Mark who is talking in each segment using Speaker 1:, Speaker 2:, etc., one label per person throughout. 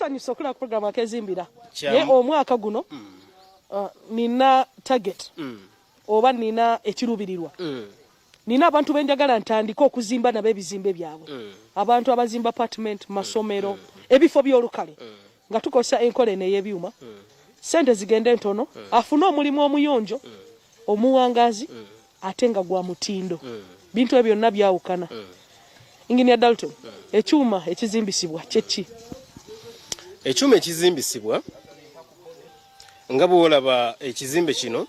Speaker 1: kisanyusa okula program akezimbira ye omwaka guno nina target oba nina ekirubirirwa nina abantu benjagala ntandika okuzimba nabo ebizimbe byabwe abantu abazimba apartment masomero ebifo by'olukale nga tukosa enkola n'eyebyuma sente zigende ntono afuna omulimu omuyonjo omuwangazi ate nga gwa mutindo bintu ebyo byonna byawukana Engineer Dalton ekyuma ekizimbisibwa kyeki
Speaker 2: ekyuma ekizimbisibwa nga bwolaba ekizimbe kino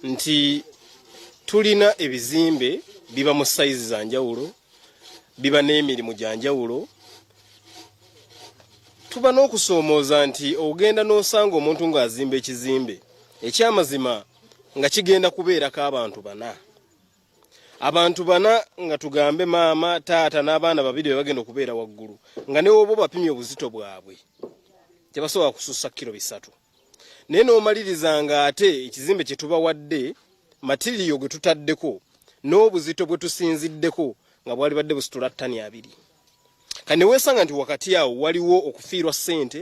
Speaker 2: nti tulina ebizimbe biba mu size za njawulo biba n'emirimu gya njawulo tuba n'okusoomooza nti ogenda n'osanga omuntu ng'azimba ekizimbe ekyamazima nga kigenda kubeerako abantu bana nga tugambe maama taata n'abaana babiri be bagenda okubeera waggulu nga ne obo bapimye obuzito bwabwe tebasobola kusussa kilo 3 naye n'omalirizanga ate ekizimbe kye tubawadde matiriyo gwe tutaddeko n'obuzito bwe tusinziddeko nga bwali badde busitula ttani 2 kane weesanga nti wakati awo waliwo okufiirwa ssente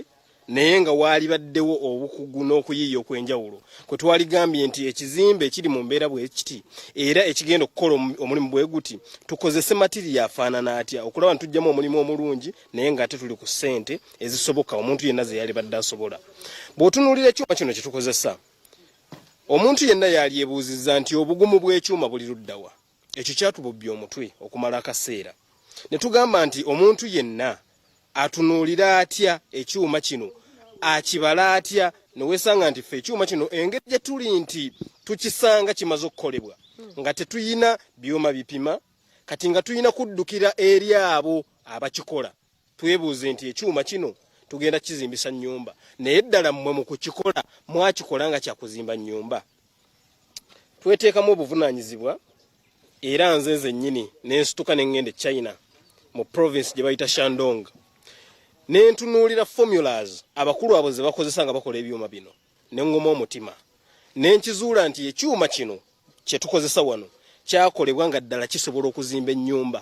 Speaker 2: naye nga waali baddewo obukugu n'okuyiiya okwenjawulo kwe twaligambye nti ekizimbe ekiri mu mbeera bwe kiti era ekigenda okukola omulimu bwe guti tukozese matiriyo afaanana atya okulaba ntujjamu omulimu omulungi naye ng'ate tuli ku ssente ezisoboka omuntu yenna ze yali badde asobola bw'otunuulira ekyuma kino kye tukozesa omuntu yenna yali ebuuzizza nti obugumu bw'ekyuma buli luddawa ekyo kyatububbya omutwe okumala akaseera ne tugamba nti omuntu yenna atunuulira atya ekyuma kino akibala atya nowesanga nti ffe ekyuma kino engeri gye tuli nti tukisanga kimaze okukolebwa nga tetuyina byuma bipima kati nga tuyina kuddukira eri abo abakikola twebuuze nti ekyuma kino tugenda kizimbisa nnyumba naye ddala mmwe mu kukikola mwakikola nga kyakuzimba nnyumba tweteekamu obuvunaanyizibwa era nze nzennyini n'ensituka ne ŋŋenda China mu province gye bayita Shandong nentunuulira formulas abakulu abo ze bakozesa nga bakola ebyuma bino neŋŋoma omutima nenkizuula nti ekyuma kino kye tukozesa wano kyakolebwa nga ddala kisobola okuzimba ennyumba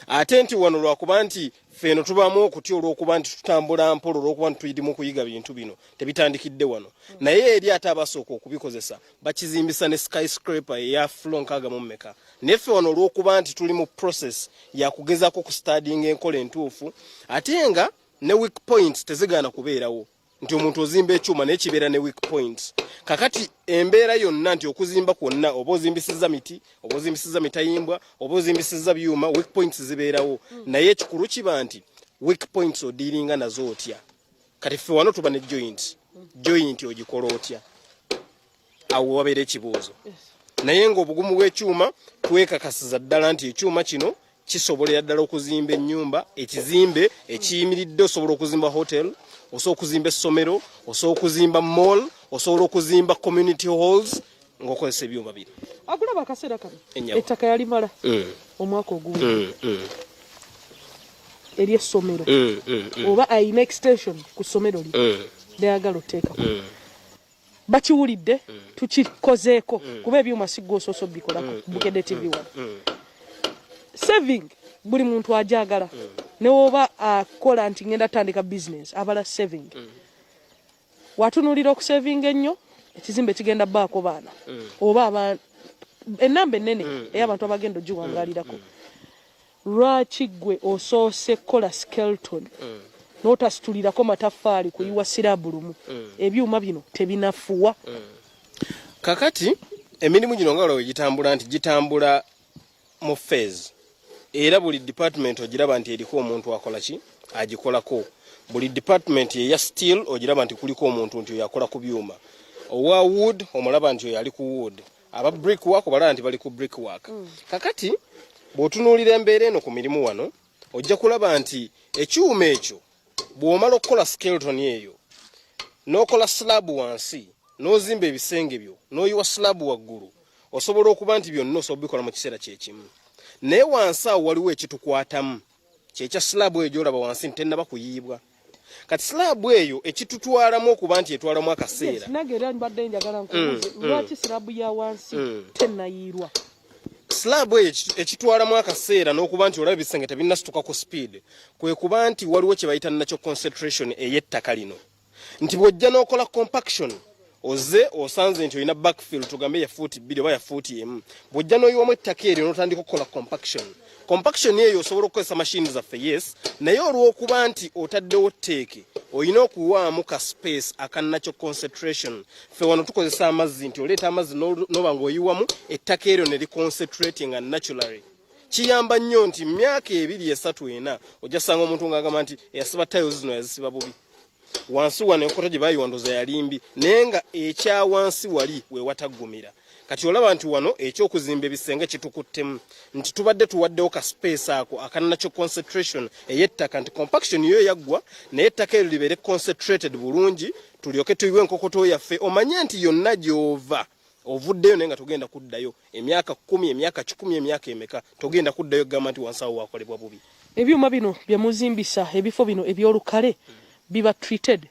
Speaker 2: ate nti wano lwakuba nti ffeno tubaamu okutya olw'okuba nti tutambula mpola olw'okuba nti tuyidimu okuyiga bintu bino tebitandikidde wano naye eri ate abasooka okubikozesa bakizimbisa ne skyscraper eya floor 6 naye ffe wano olw'okuba nti tuli mu process ya kugezaako ku studying enkola entuufu ate nga ne weak points tezigaana kubeerawo nti omuntu ozimba ekyuma naye kibeera ne weak points kakati embeera yonna nti okuzimba kwonna oba ozimbisizza miti oba ozimbisizza mitayimbwa oba ozimbisizza byuma weak points zibeerawo naye ekikulu kiba nti weak points odiiringa nazo otya kati ffe wano tuba ne joint ogikola otya awo wabeera ekibuuzo naye ng'obugumu bw'ekyuma twekakasiza ddala nti ekyuma kino kisobolera ddala okuzimba ennyumba ekizimbe ekiyimiridde osobola okuzimba hotel osobola okuzimba essomero osobola okuzimba mall osobola okuzimba community halls ng'okozesa ebyuma bino
Speaker 1: agulaba akaseera kano ettaka yalimala omwaka ogumu eri essomero oba ayina extension ku ssomero lye lyagala oteekako bakiwulidde tukikozeeko kuba ebyuma siggoososo bikolako Bukedde TV wano saving buli muntu ajagala ne oba akola nti ngenda tandika business abala saving watunulira okusaving ennyo ekizimbe kigenda baako baana oba enamba ennene ey'abantu abagenda ogiwangaalirako lwaki gwe osoose kola skeleton n'otasitulirako mataffaali kuyiwa sirabu lumu ebyuma bino tebinafuwa
Speaker 2: kakati emirimu gino nga walawe gitambula nti gitambula mu phase era buli department ogiraba nti eriko omuntu akola ki agikolako buli department eya steel ogiraba nti kuliko omuntu nti yakola ku byuma owa wood omulaba nti yali ku wood aba brick work balaba nti bali ku brick work kakati bw'otunuulira embeera eno ku mirimu wano ojja kulaba nti ekyuma ekyo bw'omala okukola skeleton eyo n'okola slab wansi n'ozimba ebisenge byo n'oyiwa slab waggulu osobola okuba nti byonna osobola bikola mu kiseera kyekimu naye wansi awo waliwo ekitukwatamu kyekya slab eyo gy'olaba wansi ntennaba kuyiibwa kati slab eyo ekitutwalamu okuba nti etwalamu akaseera
Speaker 1: nage era mbadde njagala nkubuuze lwaki slab ya wansi tennayiirwa
Speaker 2: slab ekitwala mu akaseera n'okuba nti olaba ebisenge tebinnasituka ku speed kwe kuba nti waliwo kye bayita nakyo concentration ey'ettaka lino nti bw'ojja n'okola compaction oze osanze nti olina backfill tugambe ya fuuti 2 oba ya fuuti 1 bw'ojja n'oyiwamu ettaka eryo n'otandika okukola compaction eyo osobola okukozesa mashini zaffe yes naye olw'okuba nti otaddewo tteeke olina okuwaamu ka space akanakyo concentration ffe wano tukozesa amazzi nti oleeta amazzi n'oba ng'oyiwamu ettaka eryo ne liconcentratinga naturally kiyamba nnyo nti myaka 2-3 4 ojja sanga omuntu ng'agamba nti eyasiba tiles zino yazisiba bubi wansi wano enkota gye baayiwandoza yalimbi naye nga ekya wansi wali we wataggumira kati olaba nti wano ekyokuzimba ebisenge kitukuttemu nti tubadde tuwaddewo ka space ako akanakyo concentration ey'ettaka nti compaction yo yaggwa naye ettaka eryo libeere concentrated bulungi tulyoke tuyiwe enkokoto yaffe omanye nti yonna gy'ova ovuddeyo naye nga togenda kuddayo emyaka 10 emyaka 10 emyaka emeka togenda kuddayo gamba nti wansi awo wakolebwa bubi
Speaker 1: ebyuma bino bye muzimbisa ebifo bino ebyolukale biba treated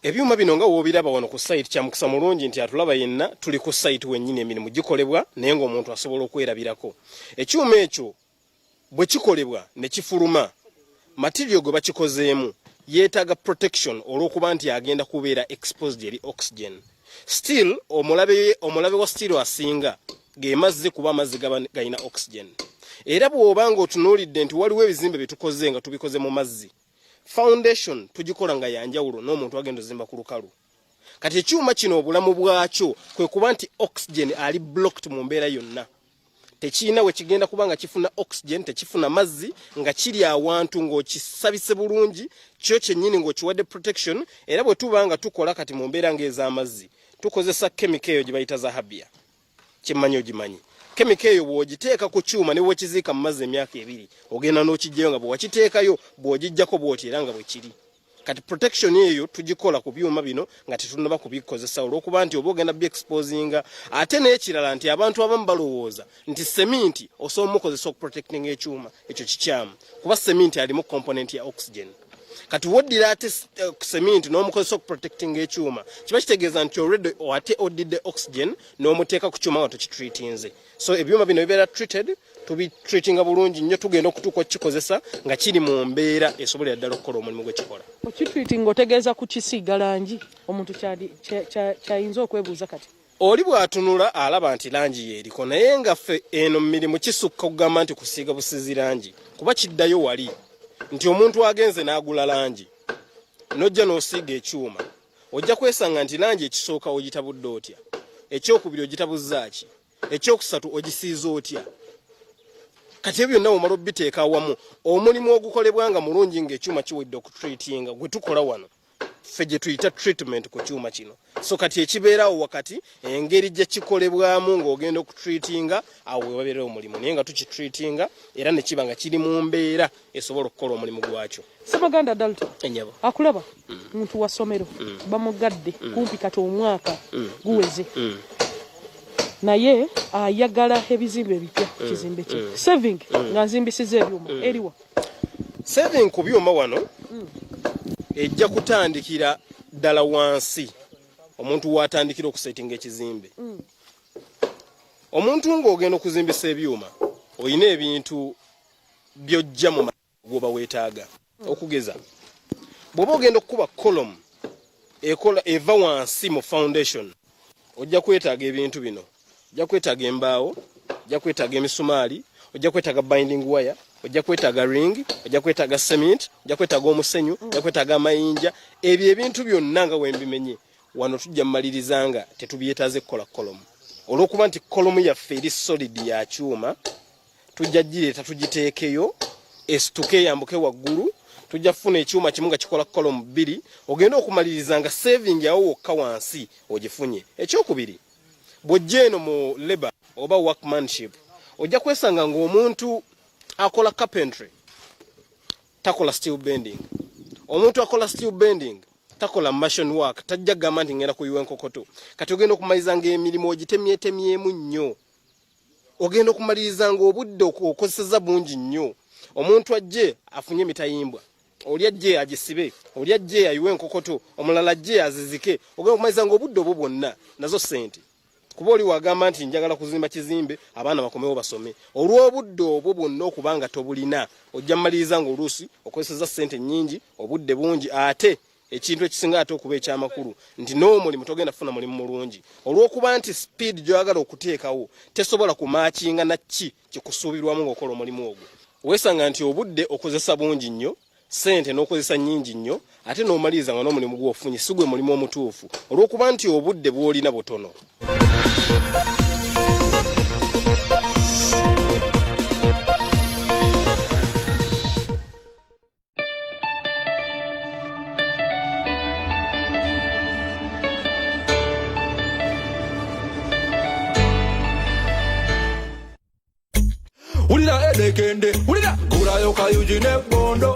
Speaker 2: ebyuma bino nga woobiraba wano ku site kya mukisa mulungi nti atulaba yenna tuli ku site wennyini emirimu gikolebwa naye ng'omuntu asobola okwerabirako ekyuma ekyo bwe kikolebwa ne kifuluma material gwe bakikozeemu yeetaaga protection olw'okuba nti agenda kubeera exposed eri oxygen still omulabe wa steel asinga ge mazzi kuba amazzi galina oxygen era bw'oba ng'otunuulidde nti waliwo ebizimbe bye tukoze nga tubikoze mu mazzi foundation tugikola nga yanjawulo n'omuntu agenda ozimba ku lukalu kati ekyuma kino obulamu bwakyo kwe kuba nti oxygen ali blocked mu mbeera yonna tekiina we kigenda kuba nga kifuna oxygen tekifuna mazzi nga kiri awantu ng'okisabise bulungi kyo kyennyini ng'okiwadde protection era bwe tuba nga tukola kati mu mbeera ng'ez'amazzi tukozesa chemical eyo gye bayita zahabia kyemmanyi ogimanyi chemical eyo bw'ogiteeka ku kyuma ne bw'okiziika mu mazzi emyaka 2 ogenda n'okijjayo nga bwe wakiteekayo bw'ogijjako bw'oti era nga bwe kiri kati protection eyo tugikola ku byuma bino nga tetunaba kubikozesa olw'okuba nti oba ogenda bi-exposinga ate n'ekirala nti abantu abamu balowooza nti seminti osobola mukozesa okuprotectinga ekyuma ekyo kikyamu kuba seminti alimu component ya oxygen kati woddira ate seminti n'omukozesa okuprotectinga ekyuma kiba kitegeeza nti already ate oddidde oxygen n'omuteeka ku kyuma nga tokitreatinze so ebyuma bino bibeera treated tubitreatinga bulungi nnyo tugenda okutuuka okukikozesa nga kiri mu mbeera esobolera ddala okukola omulimu gwe kikola
Speaker 1: okitreatinga otegeeza kukisiiga langi omuntu kyayinza okwebuuza kati
Speaker 2: oli bw'atunula alaba nti langi yeeriko naye nga ffe eno mu mirimu kisukka okugamba nti kusiiga busizi langi kuba kiddayo wali nti omuntu agenze n'agula langi n'ojja n'osiiga ekyuma ojja kwesanga nti langi ekisooka ogitabudde otya ekyokubiri ogitabuzzaaki ekyokusatu ogisiiza otya kati ebyo byonna omala obiteeka awamu omulimu ogukolebwa nga mulungi ng'ekyuma kiwedde okutreatinga gwe tukola wano ffe gye tuyita treatment ku kyuma kino so kati ekibeerawo wakati engeri gye kikolebwamu ng'ogenda okutreatinga awo wewabeera omulimu naye nga tukitreatinga era ne kiba nga kiri mu mbeera esobola okukola omulimu gwakyo
Speaker 1: Ssemaganda Dalton enyabo akulaba muntu wa ssomero bamugadde kumpi kati omwaka guweze naye ayagala ebizimbe ebipya kizimbe kye saving ng'azimbisiza ebyuma eriwa
Speaker 2: saving ku byuma wano ejja kutandikira ddala wansi omuntu watandikira okusetinga ekizimbe omuntu ng'ogenda okuzimbisa ebyuma olina ebintu by'ojja mu gwoba weetaaga okugeza bw'oba ogenda okukuba column eva wansi mu foundation ojja kwetaaga ebintu bino ojja kwetaaga embaawo ojja kwetaaga emisumaali ojja kwetaaga binding wire ojja kwetaaga ring ojja kwetaaga cement ojja kwetaaga omusenyu ojja kwetaaga amayinja ebyo ebintu byonna nga wembimenye wano tujja mmaliriza nga tetubyetaaze kukola kolomu olw'okuba nti kolomu yaffe eri solid ya kyuma tujja gireeta tugiteekeyo esituke yambuke waggulu tujja kufuna ekyuma kimu nga kikola kolomu 2 ogenda okumaliriza nga saving yawo wokka wansi ogifunye ekyokubiri bw'ojja eno mu labor oba workmanship ojja kwesanga ng'omuntu akola carpentry takola steel bending omuntu akola steel bending takola machine work tajja gamba nti ngenda kuyiwa enkokoto kati ogenda okumaliriza ng'emirimu ogitemyetemyemu nnyo ogenda okumaliriza ng'obudde okozeseza bungi nnyo omuntu ajje afunye emitayimbwa oli ajje agisibe oli ajje ayiwe enkokoto omulala ajje azizike ogenda okumaliriza ng'obudde obwo bwonna nazo sente kuba oli wagamba nti njagala kuzimba kizimbe abaana bakomewo basome olw'obudde obwo bwonna okubanga tobulina ojja mmaliriza ng'oluusi okozeseza ssente nnyingi obudde bungi ate ekintu ekisinga ate okuba ekyamakulu nti n'omulimu togenda kufuna mulimu mulungi olw'okuba nti speed gy'oyagala okuteekawo tesobola kumaakinga na ki kikusuubirwamu ng'okola omulimu ogwo weesanga nti obudde okozesa bungi nnyo ssente n'okozesa nnyingi nnyo ate n'omaliriza nga n'omulimu gw'ofunye si gwe mulimu omutuufu olw'okuba nti obudde bw'olina butono.
Speaker 3: Ulira edekende, ulira gulayo kayuji ne bondo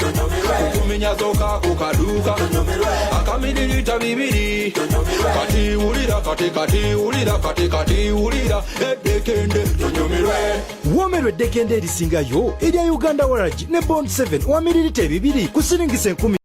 Speaker 3: kuminya zoka kukaduka akamililita bibiri kati ulira kati ulira edekende tunyumirwe
Speaker 4: womerwe edekende erisingayo erya Uganda Waragi ne Bond 7 wa mililita 2 ku siringisa 10